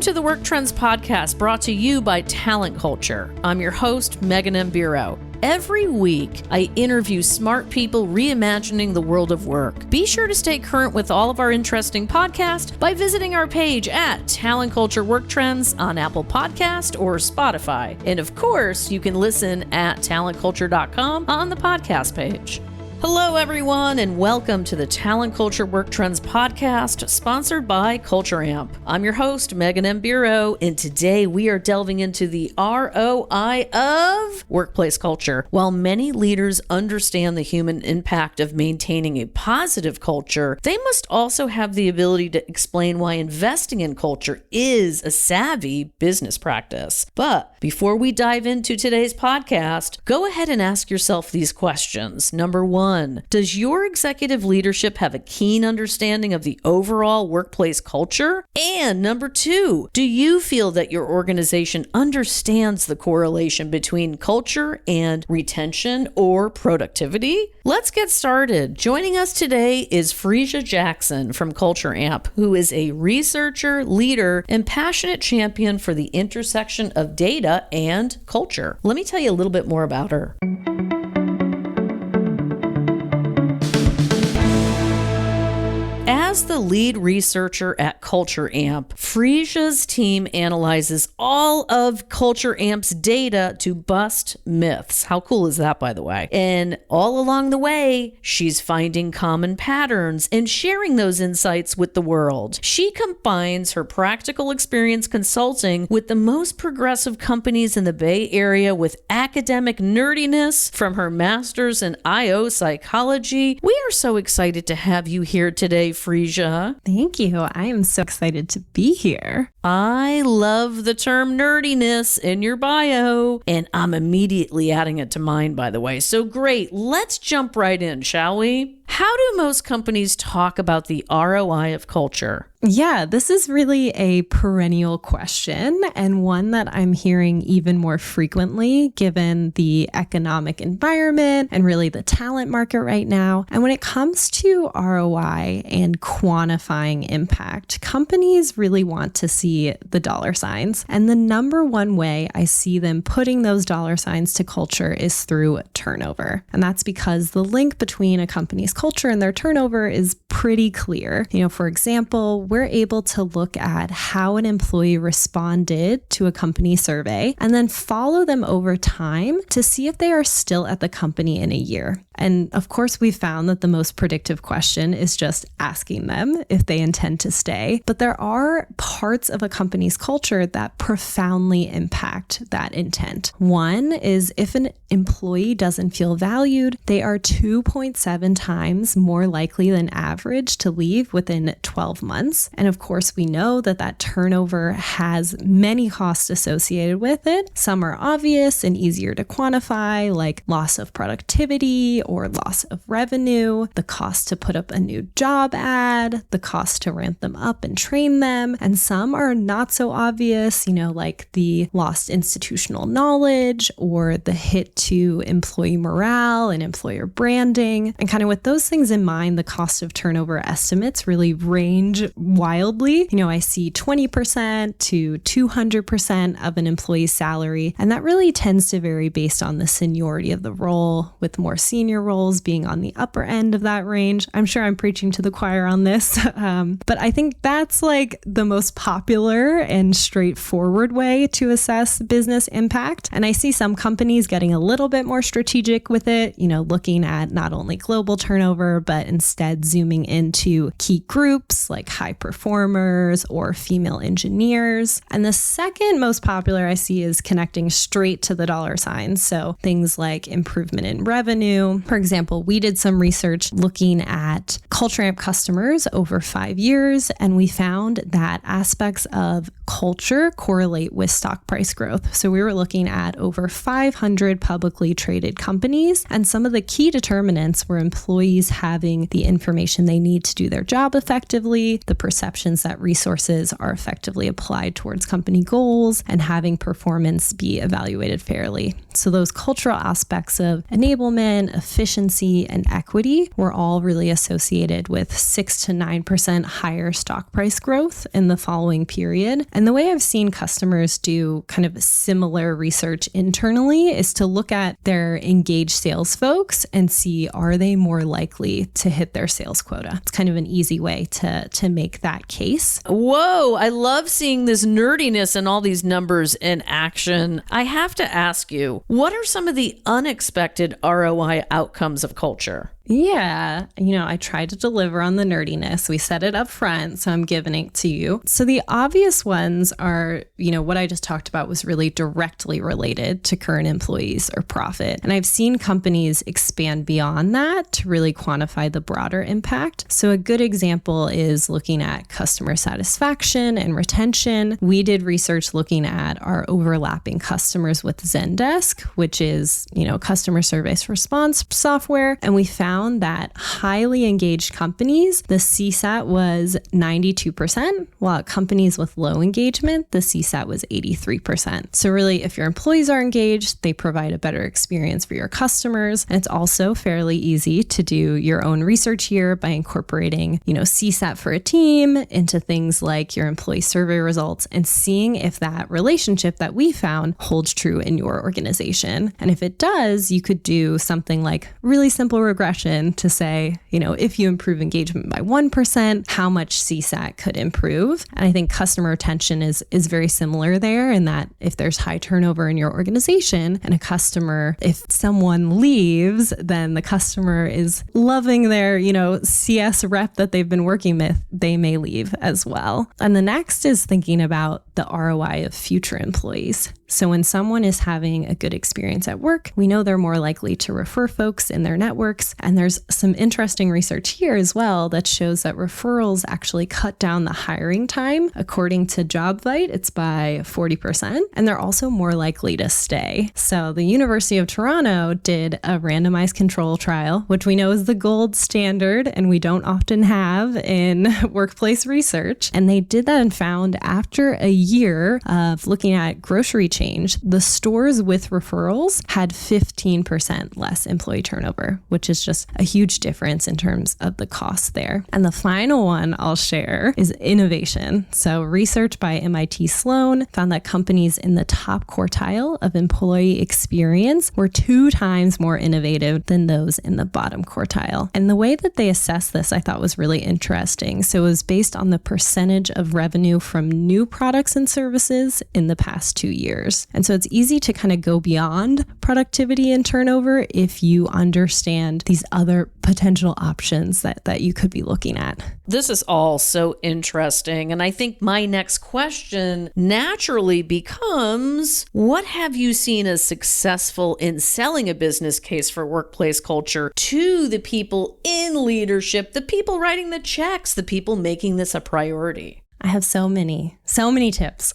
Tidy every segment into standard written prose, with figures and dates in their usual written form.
to the Work Trends podcast brought to you by Talent Culture. I'm your host, Megan M. Bureau. Every week, I interview smart people reimagining the world of work. Be sure to stay current with all of our interesting podcasts by visiting our page at Talent Culture Work Trends on Apple Podcast or Spotify. And of course, you can listen at talentculture.com on the podcast page. Hello, everyone, and welcome to the Talent Culture Work Trends podcast, sponsored by Culture Amp. I'm your host, Megan M. Bureau, and today we are delving into the ROI of workplace culture. While many leaders understand the human impact of maintaining a positive culture, they must also have the ability to explain why investing in culture is a savvy business practice. But before we dive into today's podcast, go ahead and ask yourself these questions. Number one, does your executive leadership have a keen understanding of the overall workplace culture? And number two, do you feel that your organization understands the correlation between culture and retention or productivity? Let's get started. Joining us today is Freesia Jackson from Culture Amp, who is a researcher, leader, and passionate champion for the intersection of data and culture. Let me tell you a little bit more about her. As the lead researcher at Culture Amp, Freesia's team analyzes all of Culture Amp's data to bust myths. How cool is that, by the way? And all along the way, she's finding common patterns and sharing those insights with the world. She combines her practical experience consulting with the most progressive companies in the Bay Area with academic nerdiness from her master's in IO psychology. We are so excited to have you here today, Freesia. Thank you. I am so excited to be here. I love the term nerdiness in your bio, and I'm immediately adding it to mine, by the way. So great. Let's jump right in, shall we? How do most companies talk about the ROI of culture? Yeah, this is really a perennial question and one that I'm hearing even more frequently given the economic environment and really the talent market right now. And when it comes to ROI and quantifying impact, companies really want to see the dollar signs. And the number one way I see them putting those dollar signs to culture is through turnover. And that's because the link between a company's culture and their turnover is pretty clear. For example, we're able to look at how an employee responded to a company survey and then follow them over time to see if they are still at the company in a year. And of course, we found that the most predictive question is just asking them if they intend to stay. But there are parts of a company's culture that profoundly impact that intent. One is if an employee doesn't feel valued, they are 2.7 times more likely than average to leave within 12 months. And of course, we know that that turnover has many costs associated with it. Some are obvious and easier to quantify, like loss of productivity or loss of revenue, the cost to put up a new job ad, the cost to ramp them up and train them. And some are not so obvious, like the lost institutional knowledge or the hit to employee morale and employer branding. And kind of with those things in mind, the cost of turnover estimates really range wildly. I see 20% to 200% of an employee's salary. And that really tends to vary based on the seniority of the role, with more senior roles being on the upper end of that range. I'm sure I'm preaching to the choir on this, but I think that's like the most popular and straightforward way to assess business impact. And I see some companies getting a little bit more strategic with it, looking at not only global turnover, but instead zooming into key groups like high performers or female engineers. And the second most popular I see is connecting straight to the dollar signs. So things like improvement in revenue. For example, we did some research looking at Culture Amp customers over 5 years, and we found that aspects of culture correlate with stock price growth. So we were looking at over 500 publicly traded companies, and some of the key determinants were employees having the information they need to do their job effectively, the perceptions that resources are effectively applied towards company goals, and having performance be evaluated fairly. So those cultural aspects of enablement, efficiency, and equity were all really associated with 6 to 9% higher stock price growth in the following period. And the way I've seen customers do kind of similar research internally is to look at their engaged sales folks and see, are they more likely to hit their sales quota? It's kind of an easy way to make that case. Whoa, I love seeing this nerdiness and all these numbers in action. I have to ask you, what are some of the unexpected ROI outcomes of culture? Yeah, I tried to deliver on the nerdiness. We said it up front, so I'm giving it to you. So the obvious ones are, what I just talked about was really directly related to current employees or profit. And I've seen companies expand beyond that to really quantify the broader impact. So a good example is looking at customer satisfaction and retention. We did research looking at our overlapping customers with Zendesk, which is, customer service response software. And we found that highly engaged companies, the CSAT was 92%, while at companies with low engagement, the CSAT was 83%. So really, if your employees are engaged, they provide a better experience for your customers. And it's also fairly easy to do your own research here by incorporating, CSAT for a team into things like your employee survey results and seeing if that relationship that we found holds true in your organization. And if it does, you could do something like really simple regression to say, if you improve engagement by 1%, how much CSAT could improve? And I think customer retention is very similar there in that if there's high turnover in your organization and if someone leaves, then the customer is loving their, CS rep that they've been working with, they may leave as well. And the next is thinking about the ROI of future employees. So when someone is having a good experience at work, we know they're more likely to refer folks in their networks. And there's some interesting research here as well that shows that referrals actually cut down the hiring time. According to JobVite, it's by 40%. And they're also more likely to stay. So the University of Toronto did a randomized control trial, which we know is the gold standard and we don't often have in workplace research. And they did that and found after a year of looking at grocery change, the stores with referrals had 15% less employee turnover, which is just a huge difference in terms of the cost there. And the final one I'll share is innovation. So research by MIT Sloan found that companies in the top quartile of employee experience were 2 times more innovative than those in the bottom quartile. And the way that they assessed this I thought was really interesting. So it was based on the percentage of revenue from new products and services in the past 2 years. And so it's easy to kind of go beyond productivity and turnover if you understand these other potential options that you could be looking at. This is all so interesting. And I think my next question naturally becomes, what have you seen as successful in selling a business case for workplace culture to the people in leadership, the people writing the checks, the people making this a priority? I have so many tips.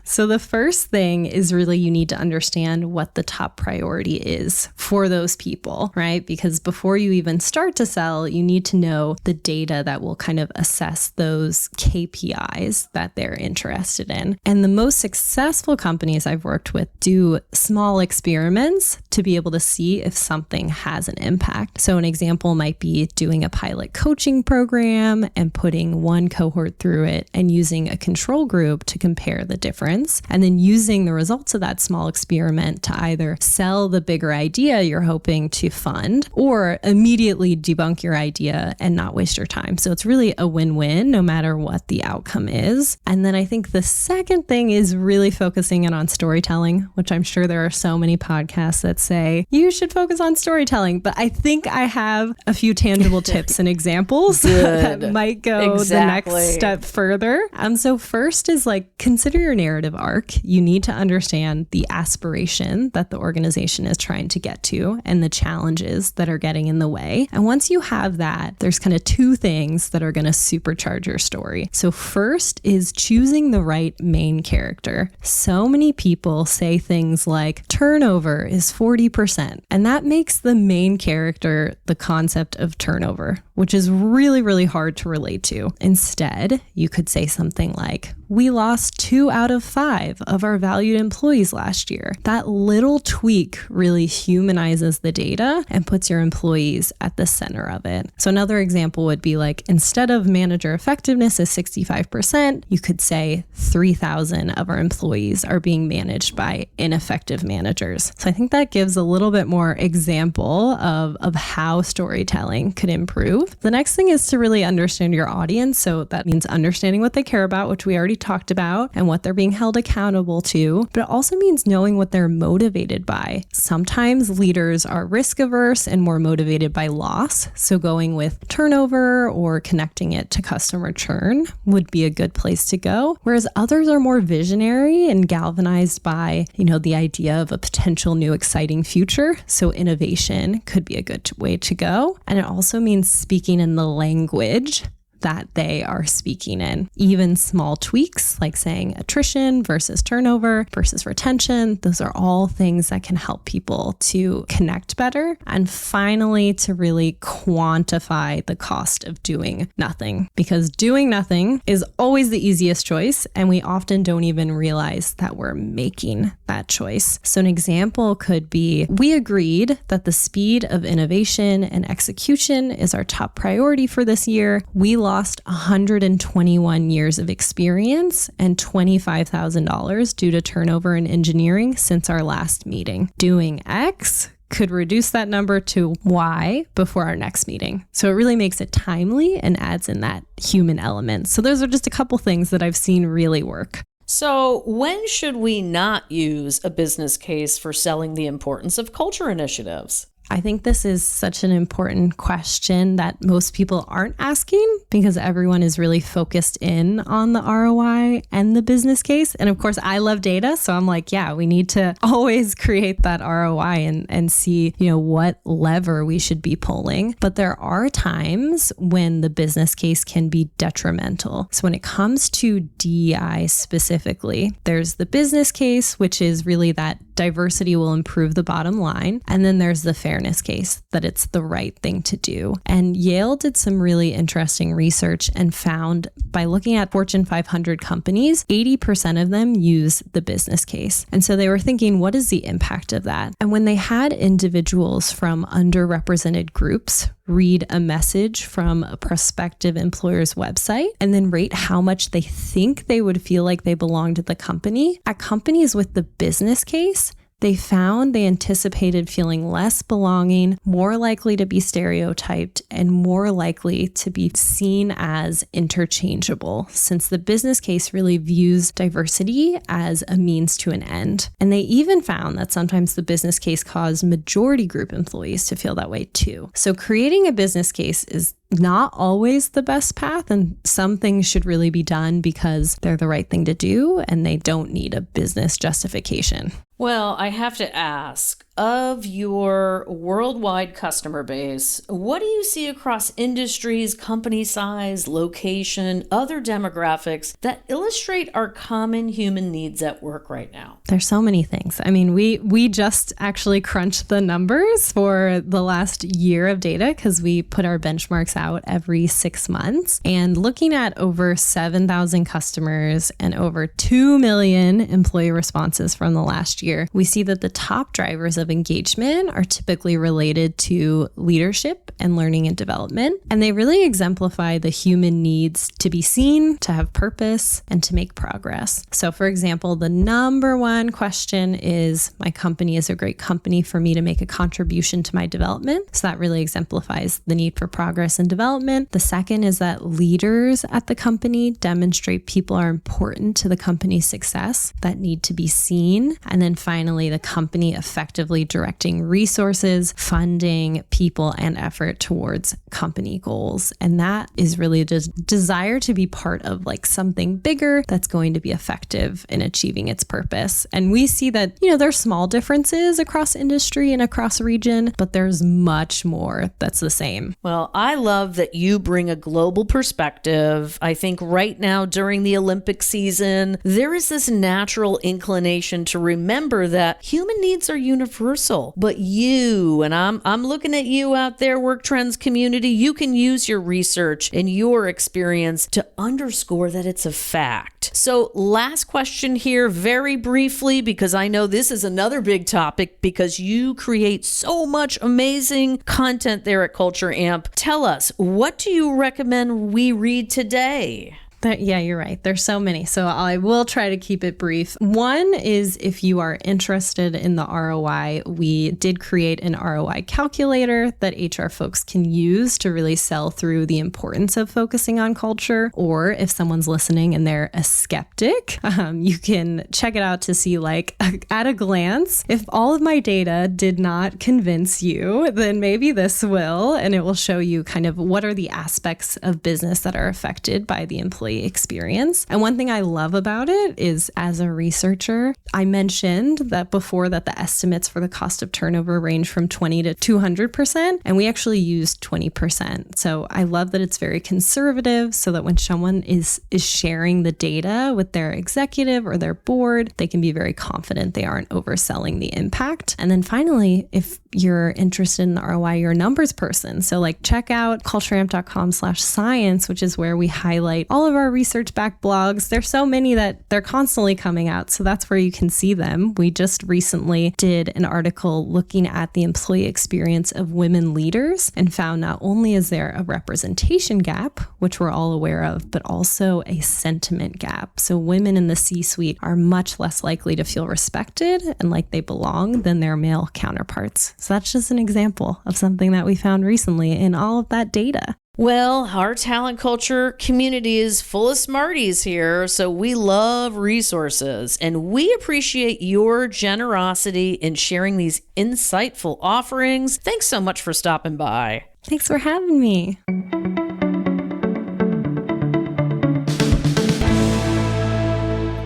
So the first thing is really you need to understand what the top priority is for those people, right? Because before you even start to sell, you need to know the data that will kind of assess those KPIs that they're interested in. And the most successful companies I've worked with do small experiments to be able to see if something has an impact. So an example might be doing a pilot coaching program and putting one cohort through it and using a control group to compare the difference, and then using the results of that small experiment to either sell the bigger idea you're hoping to fund or immediately debunk your idea and not waste your time. So it's really a win-win no matter what the outcome is. And then I think the second thing is really focusing in on storytelling, which I'm sure there are so many podcasts that say you should focus on storytelling, but I think I have a few tangible tips and examples that might go the next next step further. So first is like, consider your narrative arc. You need to understand the aspiration that the organization is trying to get to and the challenges that are getting in the way. And once you have that, there's kind of two things that are going to supercharge your story. So first is choosing the right main character. So many people say things like turnover is 40%, and that makes the main character the concept of turnover, which is really, really hard to relate to. Instead, you could say something like, we lost 2 out of 5 of our valued employees last year. That little tweak really humanizes the data and puts your employees at the center of it. So another example would be like, instead of manager effectiveness is 65%, you could say 3,000 of our employees are being managed by ineffective managers. So I think that gives a little bit more example of how storytelling could improve. The next thing is to really understand your audience. So that means understanding what they care about, which we already talked about, and what they're being held accountable to, but it also means knowing what they're motivated by. Sometimes leaders are risk averse and more motivated by loss. So going with turnover or connecting it to customer churn would be a good place to go. Whereas others are more visionary and galvanized by, the idea of a potential new exciting future. So innovation could be a good way to go. And it also means speaking in the language that they are speaking in. Even small tweaks like saying attrition versus turnover versus retention, those are all things that can help people to connect better. And finally, to really quantify the cost of doing nothing, because doing nothing is always the easiest choice, and we often don't even realize that we're making that choice. So an example could be, we agreed that the speed of innovation and execution is our top priority for this year. We lost 121 years of experience and $25,000 due to turnover in engineering since our last meeting. Doing X could reduce that number to Y before our next meeting. So it really makes it timely and adds in that human element. So those are just a couple things that I've seen really work. So when should we not use a business case for selling the importance of culture initiatives? I think this is such an important question that most people aren't asking, because everyone is really focused in on the ROI and the business case. And of course, I love data. So I'm like, yeah, we need to always create that ROI and see, what lever we should be pulling. But there are times when the business case can be detrimental. So when it comes to DEI specifically, there's the business case, which is really that diversity will improve the bottom line. And then there's the fairness case, that it's the right thing to do. And Yale did some really interesting research and found, by looking at Fortune 500 companies, 80% of them use the business case. And so they were thinking, what is the impact of that? And when they had individuals from underrepresented groups read a message from a prospective employer's website and then rate how much they think they would feel like they belonged at the company, at companies with the business case, they found they anticipated feeling less belonging, more likely to be stereotyped, and more likely to be seen as interchangeable, since the business case really views diversity as a means to an end. And they even found that sometimes the business case caused majority group employees to feel that way too. So creating a business case is not always the best path, and some things should really be done because they're the right thing to do and they don't need a business justification. Well, I have to ask, of your worldwide customer base, what do you see across industries, company size, location, other demographics that illustrate our common human needs at work right now? There's so many things. I mean, we just actually crunched the numbers for the last year of data because we put our benchmarks out every 6 months. And looking at over 7,000 customers and over 2 million employee responses from the last year, we see that the top drivers of engagement are typically related to leadership and learning and development. And they really exemplify the human needs to be seen, to have purpose, and to make progress. So for example, the number one question is, my company is a great company for me to make a contribution to my development. So that really exemplifies the need for progress and development. The second is that leaders at the company demonstrate people are important to the company's success, that need to be seen. And then finally, the company effectively effectively directing resources, funding, people, and effort towards company goals. And that is really just desire to be part of like something bigger that's going to be effective in achieving its purpose. And we see that, there's small differences across industry and across region, but there's much more that's the same. Well, I love that you bring a global perspective. I think right now during the Olympic season, there is this natural inclination to remember that human needs are universal. But you, and I'm looking at you out there, Work Trends community, you can use your research and your experience to underscore that it's a fact. So last question here, very briefly, because I know this is another big topic because you create so much amazing content there at Culture Amp. Tell us, what do you recommend we read today? Yeah, you're right. There's so many. So I will try to keep it brief. One is if you are interested in the ROI, we did create an ROI calculator that HR folks can use to really sell through the importance of focusing on culture. Or if someone's listening and they're a skeptic, you can check it out to see like at a glance, if all of my data did not convince you, then maybe this will, and it will show you kind of what are the aspects of business that are affected by the employee experience. And one thing I love about it is, as a researcher, I mentioned that before that the estimates for the cost of turnover range from 20 to 200%, and we actually used 20%. So I love that it's very conservative so that when someone is sharing the data with their executive or their board, they can be very confident they aren't overselling the impact. And then finally, if you're interested in the ROI, you're a numbers person. So like check out cultureamp.com/science, which is where we highlight all of our research-backed blogs. There's so many that they're constantly coming out. So that's where you can see them. We just recently did an article looking at the employee experience of women leaders and found not only is there a representation gap, which we're all aware of, but also a sentiment gap. So women in the C-suite are much less likely to feel respected and like they belong than their male counterparts. So that's just an example of something that we found recently in all of that data. Well, our talent culture community is full of smarties here, so we love resources, and we appreciate your generosity in sharing these insightful offerings. Thanks so much for stopping by. Thanks for having me.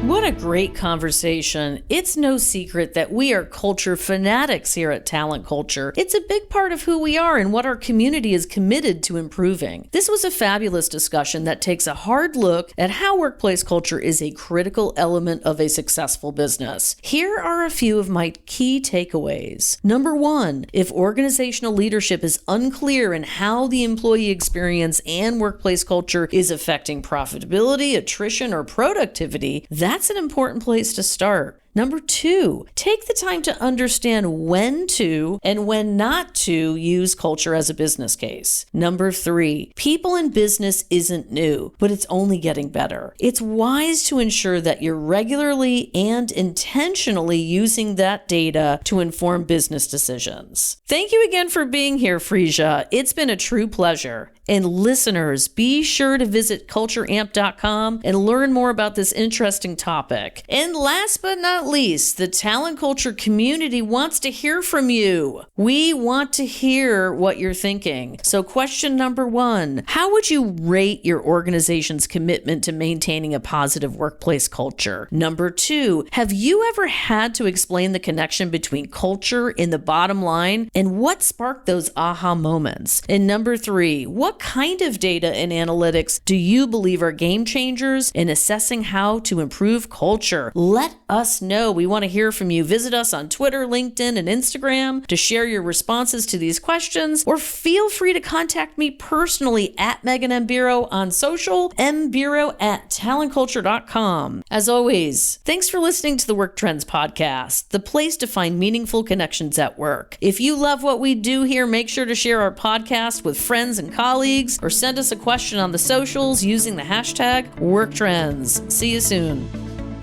What a great conversation. It's no secret that we are culture fanatics here at Talent Culture. It's a big part of who we are and what our community is committed to improving. This was a fabulous discussion that takes a hard look at how workplace culture is a critical element of a successful business. Here are a few of my key takeaways. Number one, if organizational leadership is unclear in how the employee experience and workplace culture is affecting profitability, attrition, or productivity, that's an important place to start. Number two, take the time to understand when to and when not to use culture as a business case. Number three, people in business isn't new, but it's only getting better. It's wise to ensure that you're regularly and intentionally using that data to inform business decisions. Thank you again for being here, Frisia. It's been a true pleasure. And listeners, be sure to visit cultureamp.com and learn more about this interesting topic. And last but not least, the talent culture community wants to hear from you. We want to hear what you're thinking. So question number one, how would you rate your organization's commitment to maintaining a positive workplace culture? Number two, have you ever had to explain the connection between culture and the bottom line, and what sparked those aha moments? And number three, what kind of data and analytics do you believe are game changers in assessing how to improve culture? Let us know. We want to hear from you. Visit us on Twitter, LinkedIn, and Instagram to share your responses to these questions, or feel free to contact me personally at Megan M. Bureau on social, mbureau@talentculture.com. As always, thanks for listening to the Work Trends Podcast, the place to find meaningful connections at work. If you love what we do here, make sure to share our podcast with friends and colleagues, or send us a question on the socials using the hashtag WorkTrends. See you soon.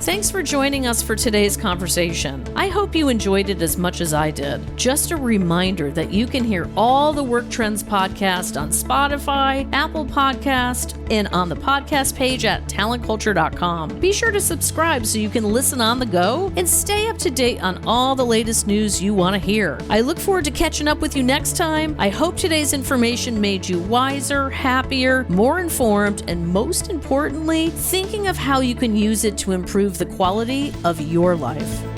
Thanks for joining us for today's conversation. I hope you enjoyed it as much as I did. Just a reminder that you can hear all the Work Trends podcast on Spotify, Apple Podcast, and on the podcast page at talentculture.com. Be sure to subscribe so you can listen on the go and stay up to date on all the latest news you want to hear. I look forward to catching up with you next time. I hope today's information made you wiser, happier, more informed, and most importantly, thinking of how you can use it to improve the quality of your life.